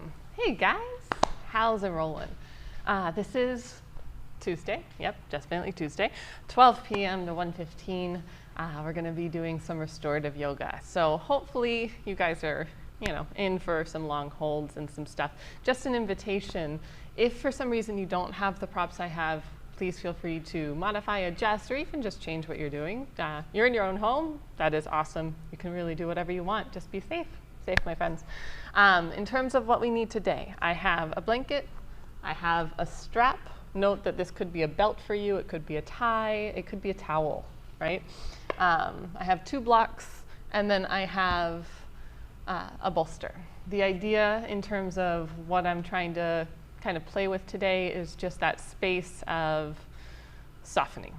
Awesome. Hey guys, how's it rolling? This is Tuesday. Yep, definitely Tuesday. 12 p.m. to 1:15. We're going to be doing some restorative yoga. So hopefully you guys are, in for some long holds and some stuff. Just an invitation. If for some reason you don't have the props I have, please feel free to modify, adjust, or even just change what you're doing. You're in your own home. That is awesome. You can really do whatever you want. Just be safe. Safe, my friends. In terms of what we need today, I have a blanket. I have a strap. Note that this could be a belt for you. It could be a tie. It could be a towel, right? I have 2 blocks, and then I have a bolster. The idea in terms of what I'm trying to kind of play with today is just that space of softening.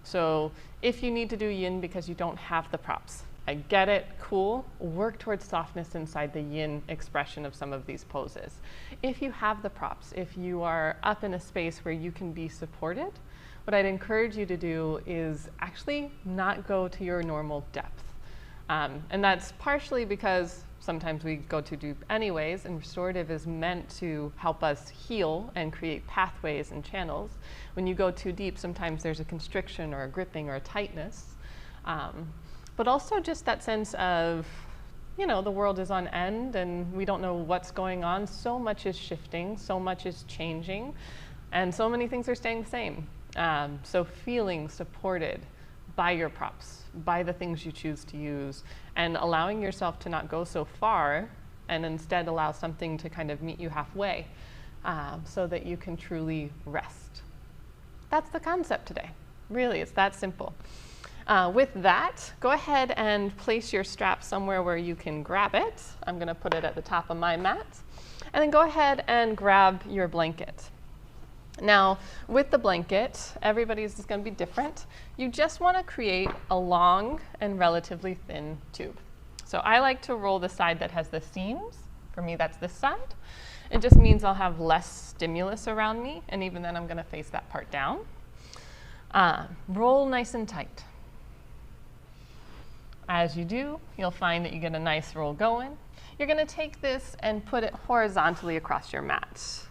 So if you need to do yin because you don't have the props, I get it, cool. Work towards softness inside the yin expression of some of these poses. If you have the props, if you are up in a space where you can be supported, what I'd encourage you to do is actually not go to your normal depth. And that's partially because sometimes we go too deep anyways, and restorative is meant to help us heal and create pathways and channels. When you go too deep, sometimes there's a constriction or a gripping or a tightness. But also just that sense of, the world is on end and we don't know what's going on. So much is shifting, so much is changing, and so many things are staying the same. So feeling supported by your props, by the things you choose to use, and allowing yourself to not go so far and instead allow something to kind of meet you halfway so that you can truly rest. That's the concept today. Really, it's that simple. With that, go ahead and place your strap somewhere where you can grab it. I'm going to put it at the top of my mat. And then go ahead and grab your blanket. Now, with the blanket, everybody's is going to be different. You just want to create a long and relatively thin tube. So I like to roll the side that has the seams. For me, that's this side. It just means I'll have less stimulus around me, and even then I'm going to face that part down. Roll nice and tight. As you do, you'll find that you get a nice roll going. You're going to take this and put it horizontally across your mat.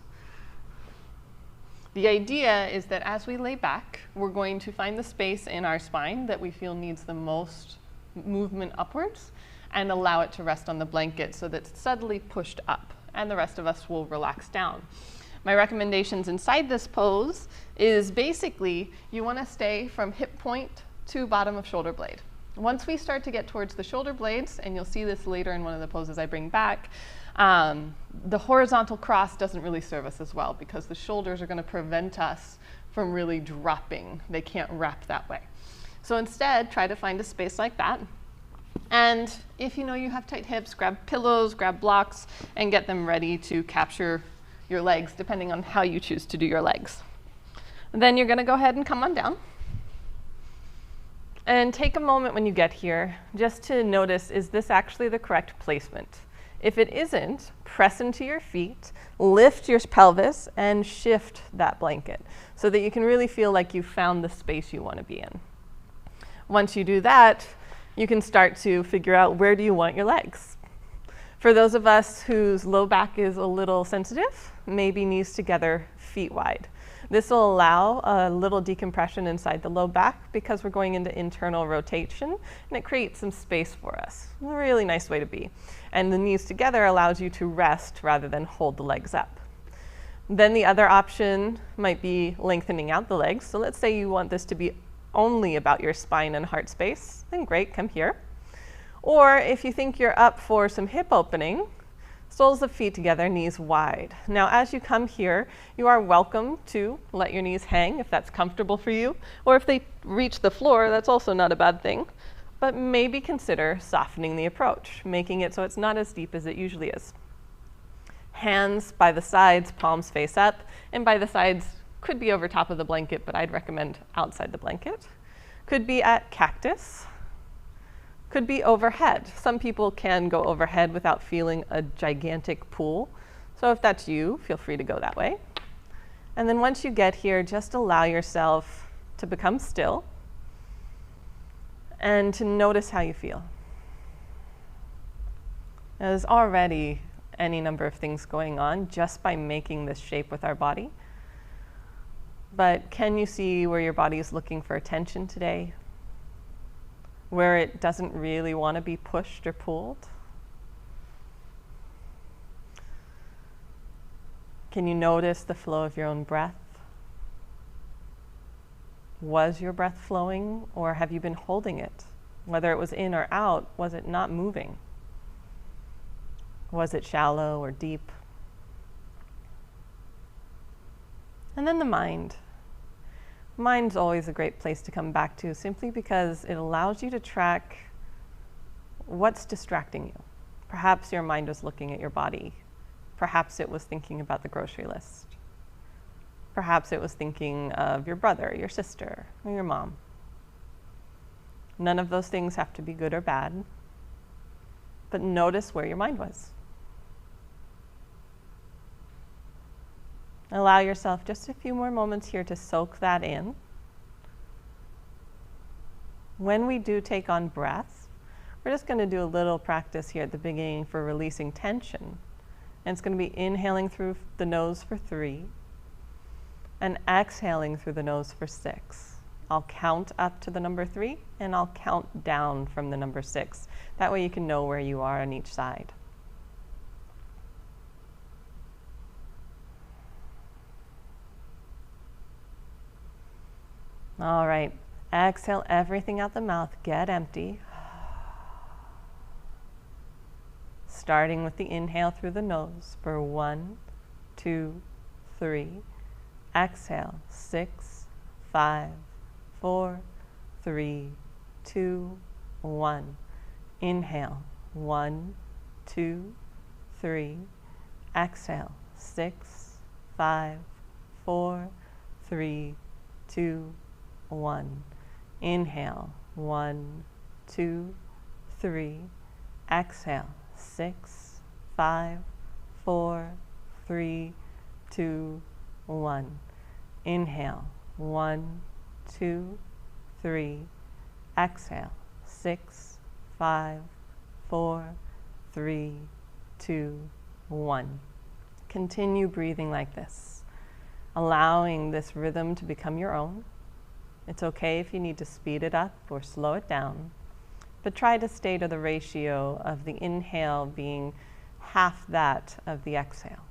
The idea is that as we lay back, we're going to find the space in our spine that we feel needs the most movement upwards and allow it to rest on the blanket so that it's subtly pushed up, and the rest of us will relax down. My recommendations inside this pose is basically you want to stay from hip point to bottom of shoulder blade. Once we start to get towards the shoulder blades, and you'll see this later in one of the poses I bring back, the horizontal cross doesn't really serve us as well because the shoulders are going to prevent us from really dropping. They can't wrap that way. So instead, try to find a space like that. And if you know you have tight hips, grab pillows, grab blocks, and get them ready to capture your legs, depending on how you choose to do your legs. And then you're going to go ahead and come on down. And take a moment when you get here just to notice, is this actually the correct placement? If it isn't, press into your feet, lift your pelvis, and shift that blanket so that you can really feel like you've found the space you want to be in. Once you do that, you can start to figure out where do you want your legs. For those of us whose low back is a little sensitive, maybe knees together, feet wide. This will allow a little decompression inside the low back because we're going into internal rotation, and it creates some space for us. A really nice way to be. And the knees together allows you to rest rather than hold the legs up. Then the other option might be lengthening out the legs. So let's say you want this to be only about your spine and heart space, then great, come here. Or if you think you're up for some hip opening, soles of feet together, knees wide. Now, as you come here, you are welcome to let your knees hang if that's comfortable for you, or if they reach the floor, that's also not a bad thing. But maybe consider softening the approach, making it so it's not as deep as it usually is. Hands by the sides, palms face up, and by the sides could be over top of the blanket, but I'd recommend outside the blanket. Could be at cactus. Could be overhead. Some people can go overhead without feeling a gigantic pull. So if that's you, feel free to go that way. And then once you get here, just allow yourself to become still and to notice how you feel. Now, there's already any number of things going on just by making this shape with our body. But can you see where your body is looking for attention today? Where it doesn't really want to be pushed or pulled? Can you notice the flow of your own breath? Was your breath flowing, or have you been holding it? Whether it was in or out, was it not moving? Was it shallow or deep? And then the mind. Mind's always a great place to come back to, simply because it allows you to track what's distracting you. Perhaps your mind was looking at your body. Perhaps it was thinking about the grocery list. Perhaps it was thinking of your brother, your sister, or your mom. None of those things have to be good or bad, but notice where your mind was. Allow yourself just a few more moments here to soak that in. When we do take on breath, we're just going to do a little practice here at the beginning for releasing tension. And it's going to be inhaling through the nose for 3 and exhaling through the nose for 6. I'll count up to the number 3 and I'll count down from the number 6. That way you can know where you are on each side. All right, exhale everything out the mouth, get empty. Starting with the inhale through the nose for 1, 2, 3. Exhale, 6, 5, 4, 3, 2, 1. Inhale, 1, 2, 3. Exhale, 6, 5, 4, 3, 2, 1. Inhale, 1, 2, 3. Exhale, 6, 5, 4, 3, 2, 1. Inhale, 1, 2, 3. Exhale, 6, 5, 4, 3, 2, 1. Continue breathing like this, allowing this rhythm to become your own. It's okay if you need to speed it up or slow it down, but try to stay to the ratio of the inhale being half that of the exhale.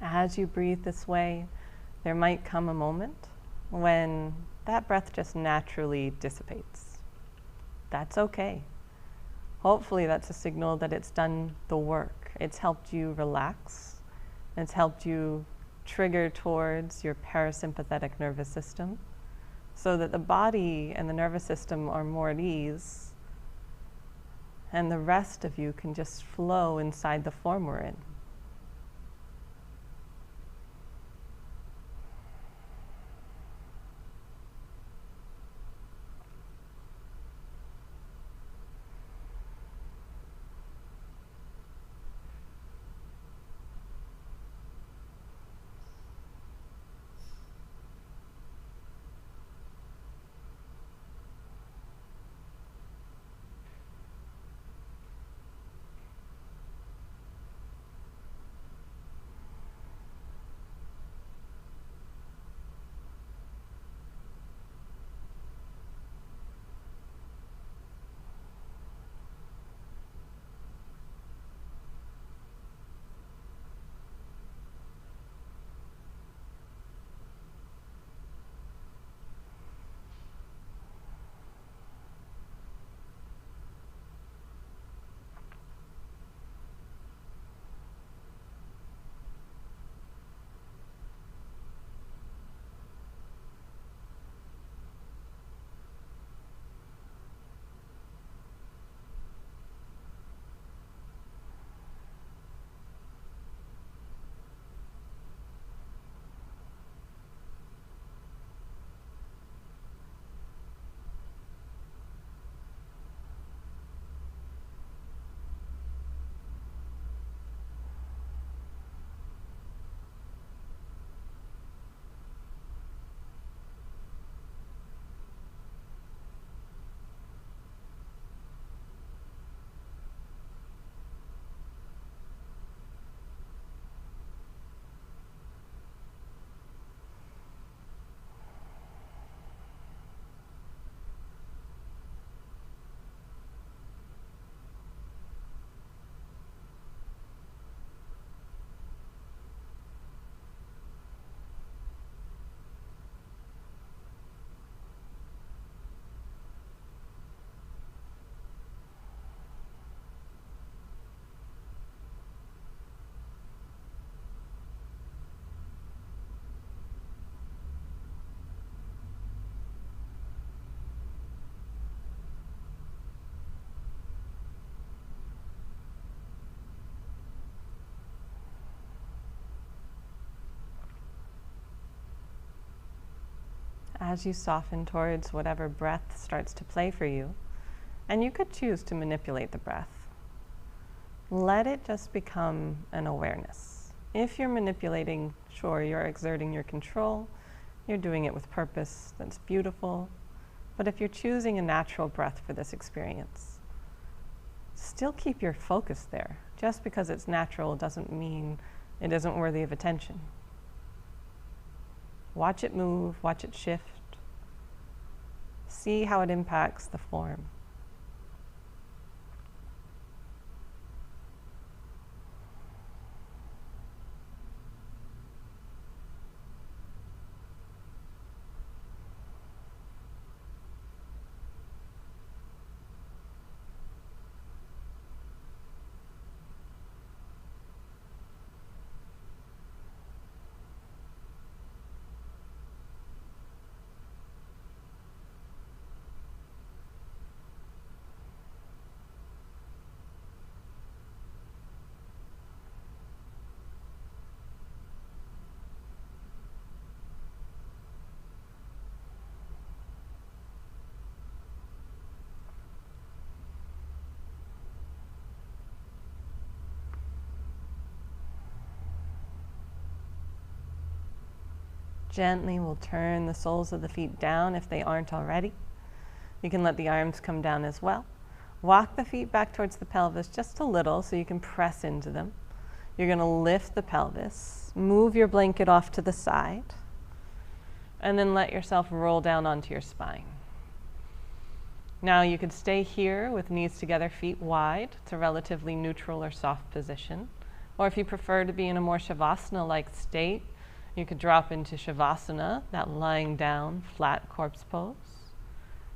As you breathe this way, there might come a moment when that breath just naturally dissipates. That's okay. Hopefully that's a signal that it's done the work. It's helped you relax. It's helped you trigger towards your parasympathetic nervous system so that the body and the nervous system are more at ease, and the rest of you can just flow inside the form we're in. as you soften towards whatever breath starts to play for you, and you could choose to manipulate the breath, let it just become an awareness. If you're manipulating, sure, you're exerting your control, you're doing it with purpose, that's beautiful. But if you're choosing a natural breath for this experience, still keep your focus there. Just because it's natural doesn't mean it isn't worthy of attention. Watch it move, watch it shift. See how it impacts the form. Gently we'll turn the soles of the feet down if they aren't already. You can let the arms come down as well. Walk the feet back towards the pelvis just a little so you can press into them. You're going to lift the pelvis, move your blanket off to the side, and then let yourself roll down onto your spine. Now you could stay here with knees together, feet wide. It's a relatively neutral or soft position. Or if you prefer to be in a more Shavasana-like state, you could drop into Shavasana, that lying down, flat corpse pose.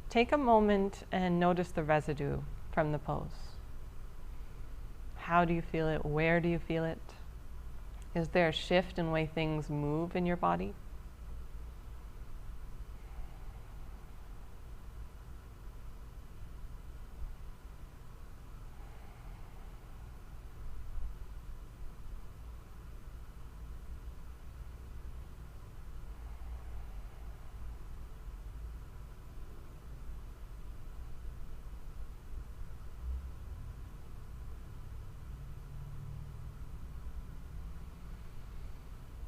Take a moment and notice the residue from the pose. How do you feel it? Where do you feel it? Is there a shift in the way things move in your body?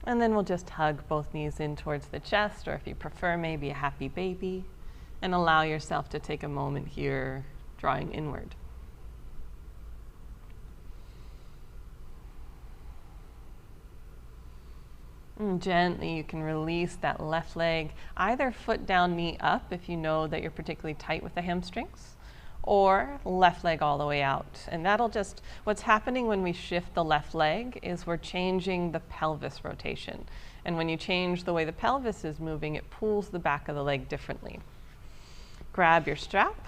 And then we'll just hug both knees in towards the chest, or if you prefer, maybe a happy baby, and allow yourself to take a moment here, drawing inward. And gently, you can release that left leg, either foot down, knee up, if you know that you're particularly tight with the hamstrings, or left leg all the way out. And that'll just, what's happening when we shift the left leg is we're changing the pelvis rotation. And when you change the way the pelvis is moving, it pulls the back of the leg differently. Grab your strap,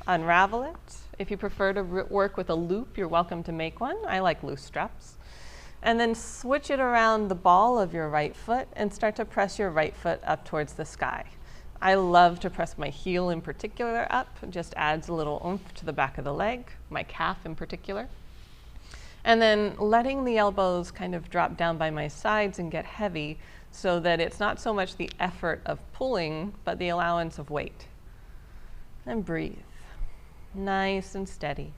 unravel it. If you prefer to work with a loop, you're welcome to make one. I like loose straps. And then switch it around the ball of your right foot and start to press your right foot up towards the sky. I love to press my heel in particular up. It just adds a little oomph to the back of the leg, my calf in particular. And then letting the elbows kind of drop down by my sides and get heavy so that it's not so much the effort of pulling, but the allowance of weight. And breathe, nice and steady.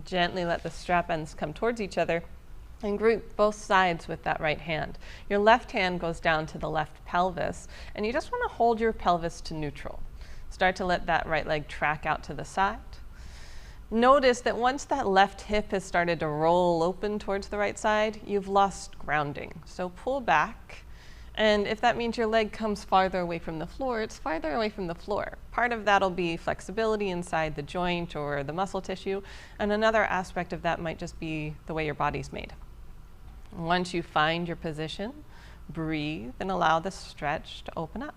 Gently let the strap ends come towards each other and group both sides with that right hand. Your left hand goes down to the left pelvis, and you just want to hold your pelvis to neutral. Start to let that right leg track out to the side. Notice that once that left hip has started to roll open towards the right side, you've lost grounding. So pull back. And if that means your leg comes farther away from the floor, it's farther away from the floor. Part of that'll be flexibility inside the joint or the muscle tissue. And another aspect of that might just be the way your body's made. Once you find your position, breathe and allow the stretch to open up.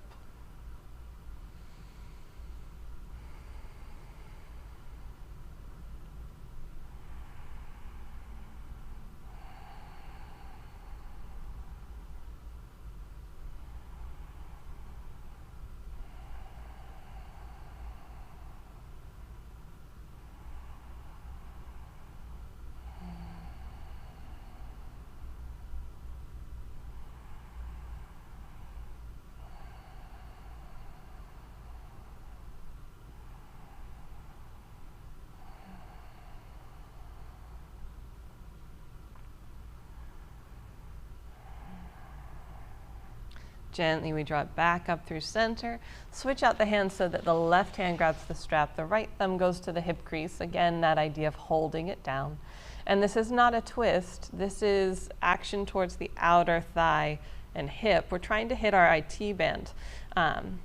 Gently we draw it back up through center. Switch out the hands so that the left hand grabs the strap, the right thumb goes to the hip crease. Again, that idea of holding it down. And this is not a twist. This is action towards the outer thigh and hip. We're trying to hit our IT band.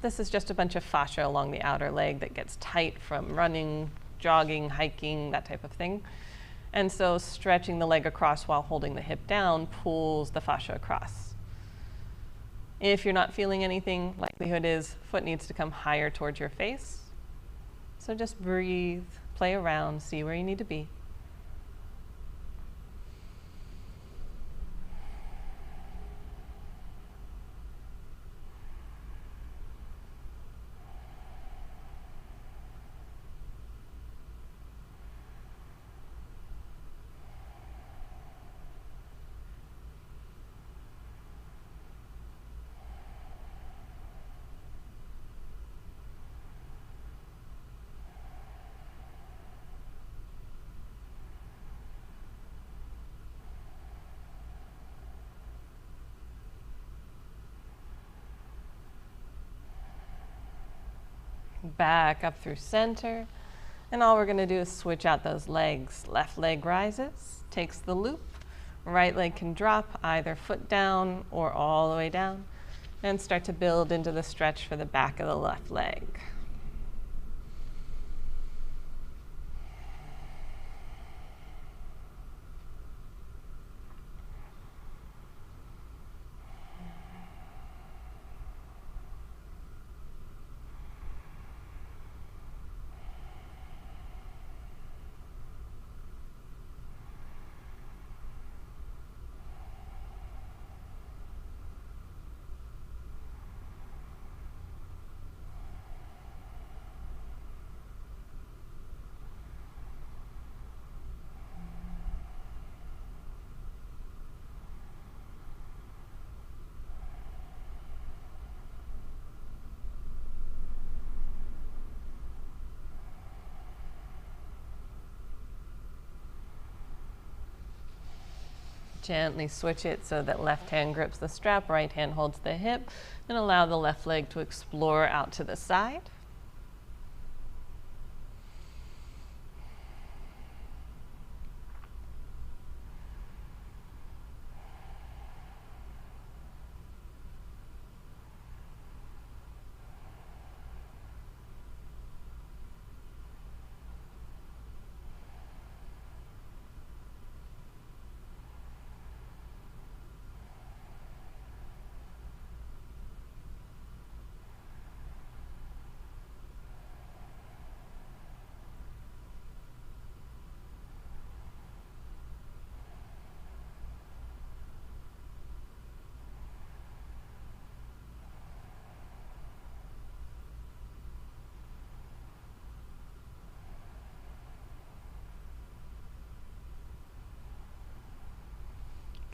This is just a bunch of fascia along the outer leg that gets tight from running, jogging, hiking, that type of thing. And so stretching the leg across while holding the hip down pulls the fascia across. If you're not feeling anything, likelihood is foot needs to come higher towards your face. So just breathe, play around, see where you need to be. Back up through center. And all we're going to do is switch out those legs. Left leg rises, takes the loop. Right leg can drop either foot down or all the way down. And start to build into the stretch for the back of the left leg. Gently switch it so that left hand grips the strap, right hand holds the hip, and allow the left leg to explore out to the side.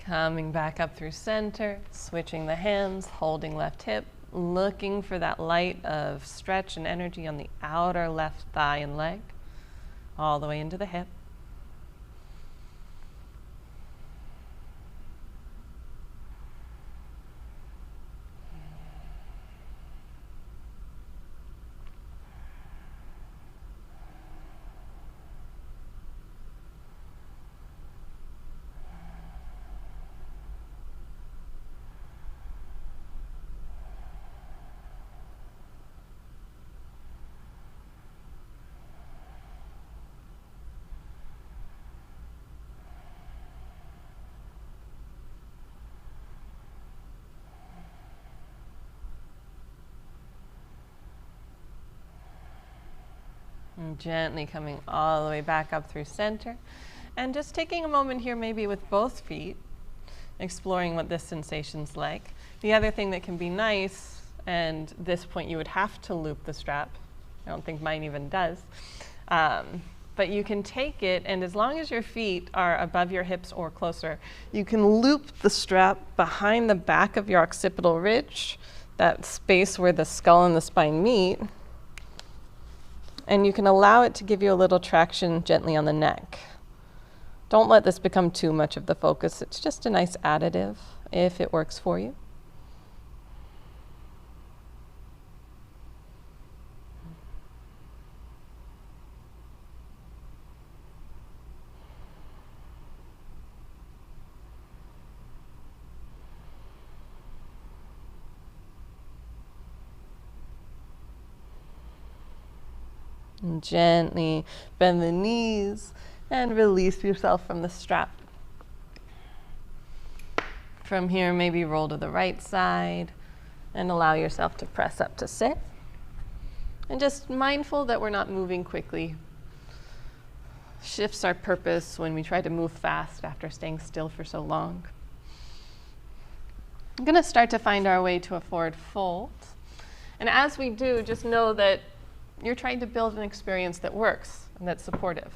Coming back up through center, switching the hands, holding left hip, looking for that light of stretch and energy on the outer left thigh and leg, all the way into the hip. And gently coming all the way back up through center. And just taking a moment here maybe with both feet, exploring what this sensation's like. The other thing that can be nice, and this point you would have to loop the strap. I don't think mine even does. But you can take it, and as long as your feet are above your hips or closer, you can loop the strap behind the back of your occipital ridge, that space where the skull and the spine meet. And you can allow it to give you a little traction gently on the neck. Don't let this become too much of the focus. It's just a nice additive if it works for you. And gently bend the knees and release yourself from the strap. From here, maybe roll to the right side and allow yourself to press up to sit. And just mindful that we're not moving quickly. Shifts our purpose when we try to move fast after staying still for so long. I'm going to start to find our way to a forward fold. And as we do, just know that you're trying to build an experience that works and that's supportive.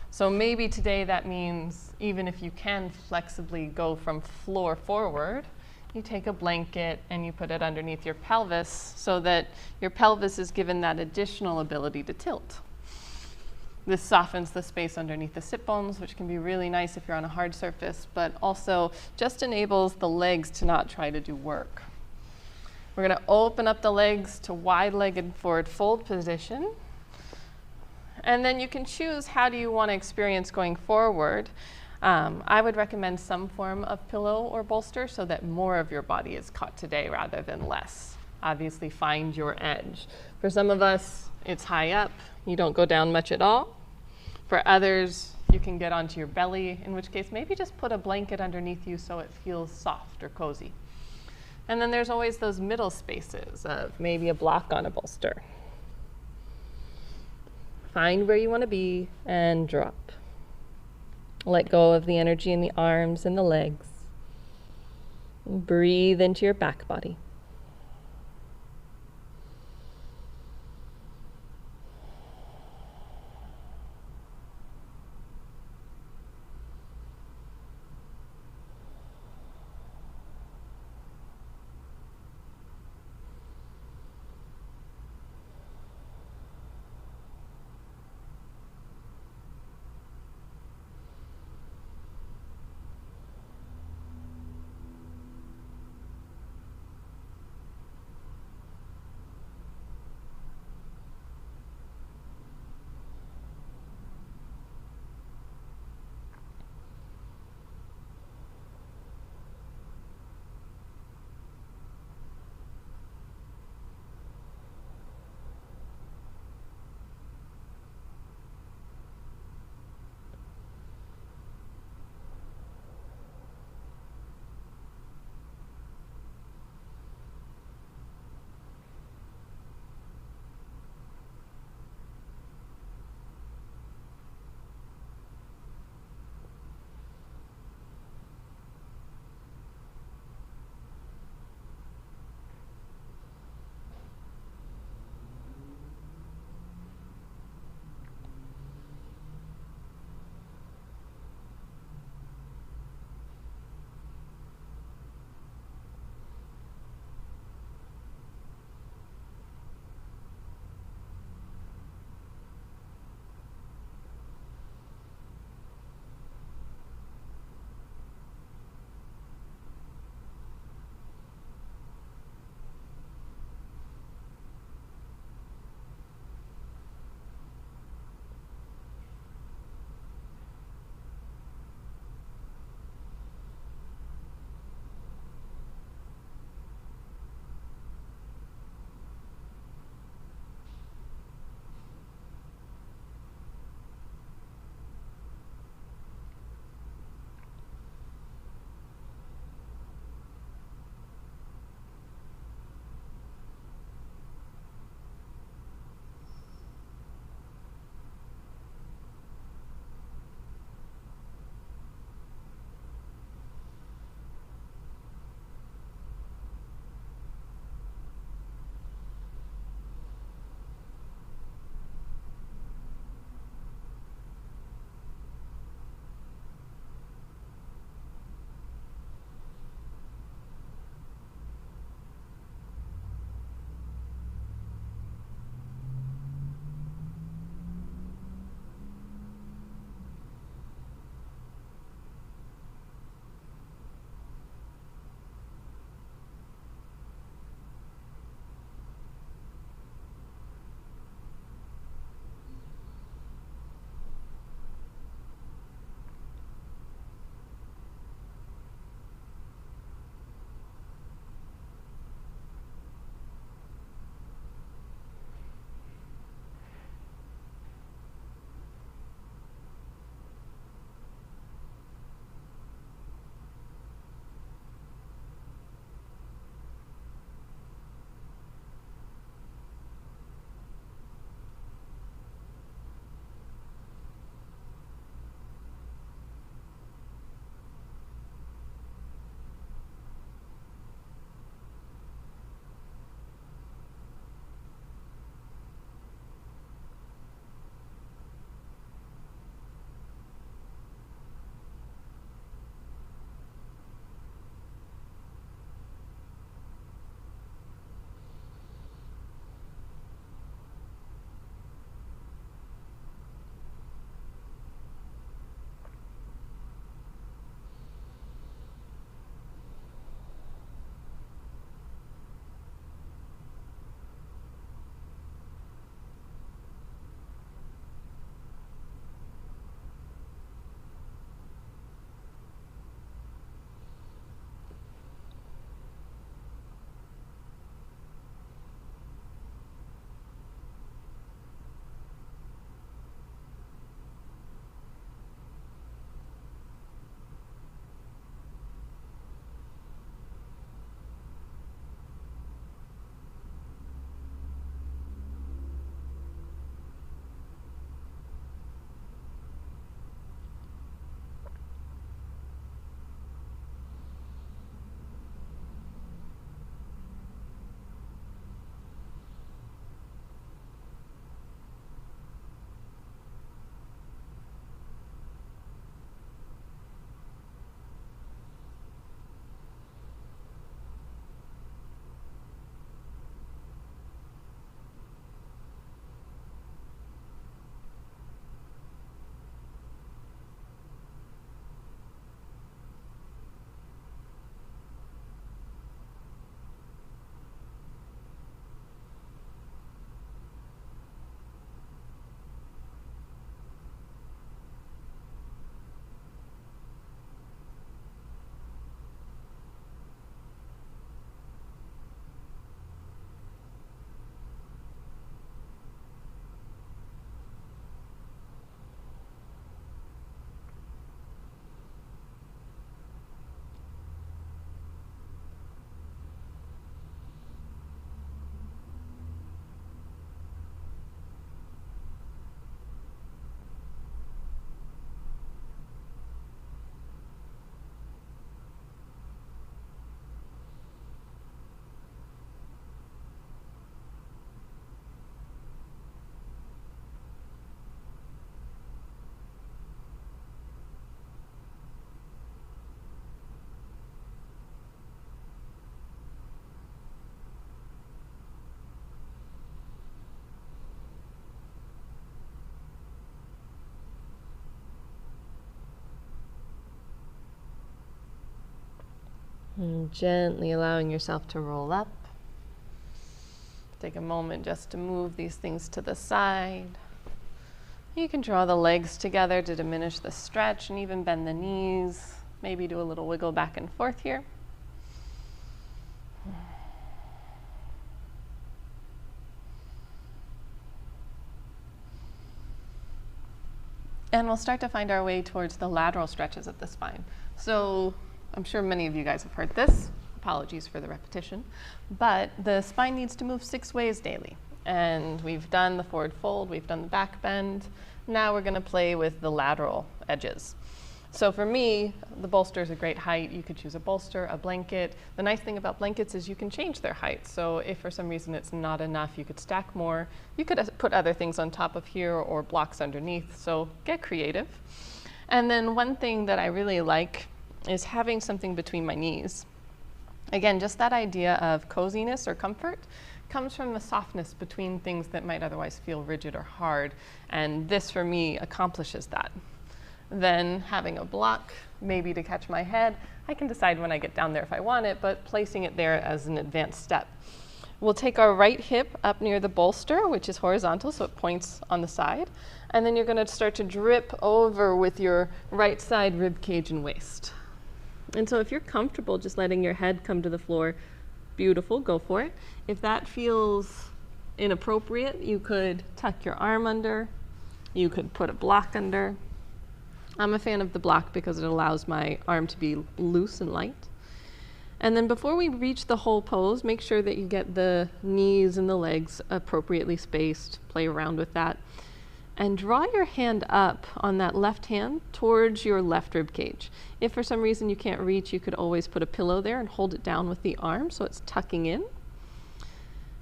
So maybe today that means even if you can flexibly go from floor forward, you take a blanket and you put it underneath your pelvis so that your pelvis is given that additional ability to tilt. This softens the space underneath the sit bones, which can be really nice if you're on a hard surface, but also just enables the legs to not try to do work. We're going to open up the legs to wide-legged forward fold position. And then you can choose how do you want to experience going forward. I would recommend some form of pillow or bolster so that more of your body is caught today rather than less. Obviously, find your edge. For some of us, it's high up. You don't go down much at all. For others, you can get onto your belly, in which case maybe just put a blanket underneath you so it feels soft or cozy. And then there's always those middle spaces of maybe a block on a bolster. Find where you want to be and drop. Let go of the energy in the arms and the legs. Breathe into your back body. And gently allowing yourself to roll up. Take a moment just to move these things to the side. You can draw the legs together to diminish the stretch and even bend the knees. Maybe do a little wiggle back and forth here. And we'll start to find our way towards the lateral stretches of the spine. So I'm sure many of you guys have heard this. Apologies for the repetition. But the spine needs to move 6 ways daily. And we've done the forward fold, we've done the back bend. Now we're going to play with the lateral edges. So for me, the bolster is a great height. You could choose a bolster, a blanket. The nice thing about blankets is you can change their height. So if for some reason it's not enough, you could stack more. You could put other things on top of here or blocks underneath. So get creative. And then one thing that I really like is having something between my knees. Again, just that idea of coziness or comfort comes from the softness between things that might otherwise feel rigid or hard. And this, for me, accomplishes that. Then having a block, maybe to catch my head, I can decide when I get down there if I want it, but placing it there as an advanced step. We'll take our right hip up near the bolster, which is horizontal, so it points on the side. And then you're going to start to drip over with your right side rib cage and waist. And so if you're comfortable just letting your head come to the floor, beautiful, go for it. If that feels inappropriate, you could tuck your arm under. You could put a block under. I'm a fan of the block because it allows my arm to be loose and light. And then before we reach the whole pose, make sure that you get the knees and the legs appropriately spaced. Play around with that. And draw your hand up on that left hand towards your left rib cage. If for some reason you can't reach, you could always put a pillow there and hold it down with the arm so it's tucking in.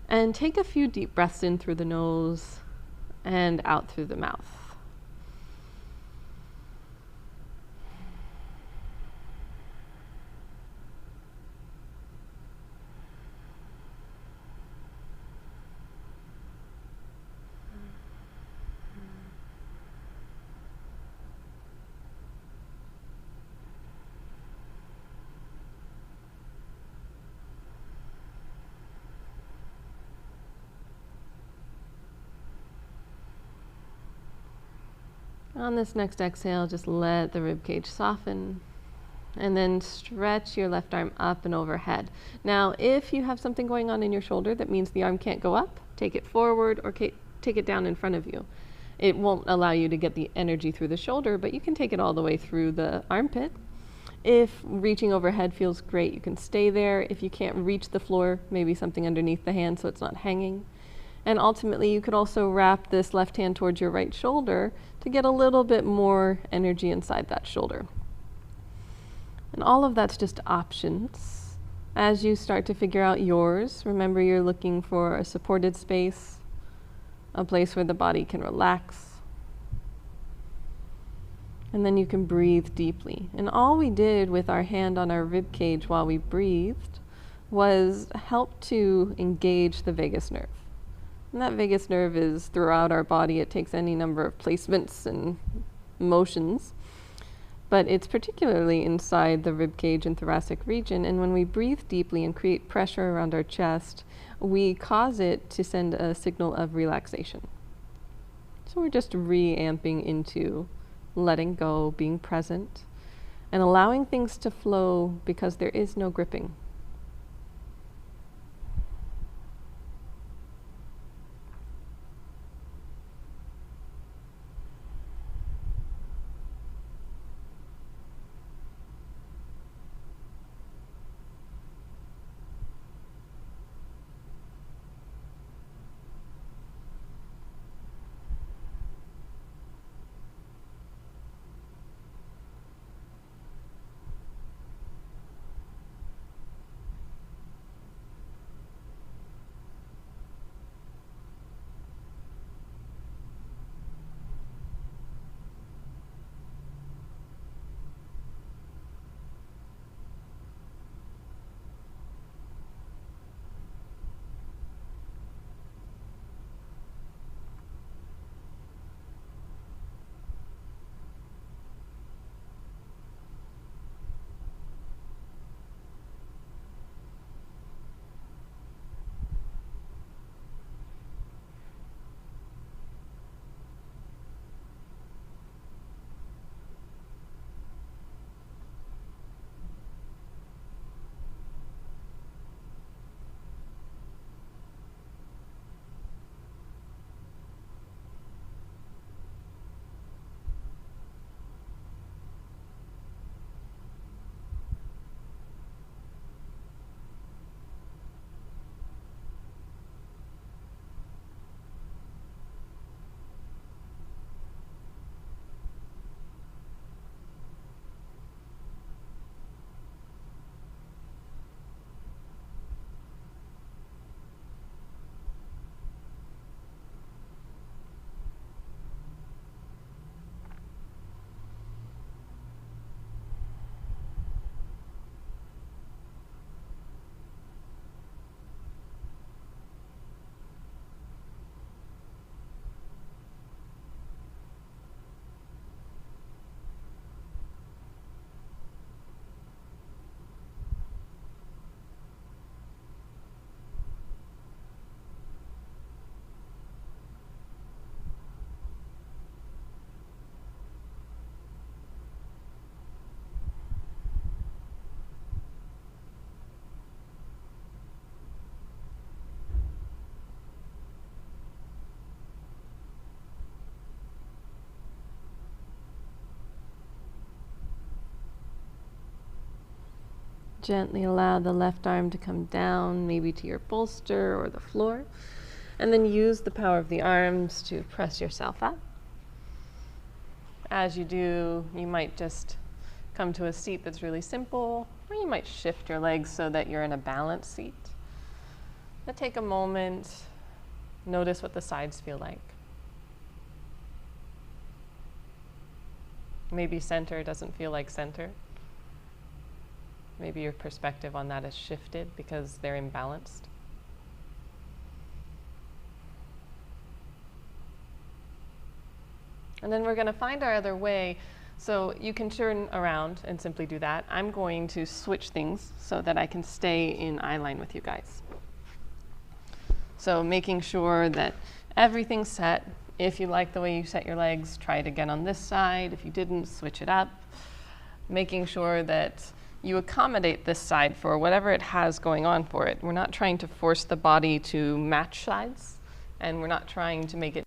And take a few deep breaths in through the nose and out through the mouth. On this next exhale, just let the rib cage soften and then stretch your left arm up and overhead. Now, if you have something going on in your shoulder that means the arm can't go up, take it forward or take it down in front of you. It won't allow you to get the energy through the shoulder, but you can take it all the way through the armpit. If reaching overhead feels great, you can stay there. If you can't reach the floor, maybe something underneath the hand so it's not hanging. And ultimately, you could also wrap this left hand towards your right shoulder to get a little bit more energy inside that shoulder. And all of that's just options. As you start to figure out yours, remember you're looking for a supported space, a place where the body can relax. And then you can breathe deeply. And all we did with our hand on our rib cage while we breathed was help to engage the vagus nerve. And that vagus nerve is throughout our body. It takes any number of placements and motions, but it's particularly inside the rib cage and thoracic region. And when we breathe deeply and create pressure around our chest, we cause it to send a signal of relaxation. So we're just re-amping into letting go, being present, and allowing things to flow because there is no gripping. Gently allow the left arm to come down, maybe to your bolster or the floor. And then use the power of the arms to press yourself up. As you do, you might just come to a seat that's really simple, or you might shift your legs so that you're in a balanced seat. But take a moment, notice what the sides feel like. Maybe center doesn't feel like center. Maybe your perspective on that has shifted because they're imbalanced. And then we're going to find our other way. So you can turn around and simply do that. I'm going to switch things so that I can stay in eye line with you guys. So making sure that everything's set. If you like the way you set your legs, try it again on this side. If you didn't, switch it up. Making sure that you accommodate this side for whatever it has going on for it. We're not trying to force the body to match sides, and we're not trying to make it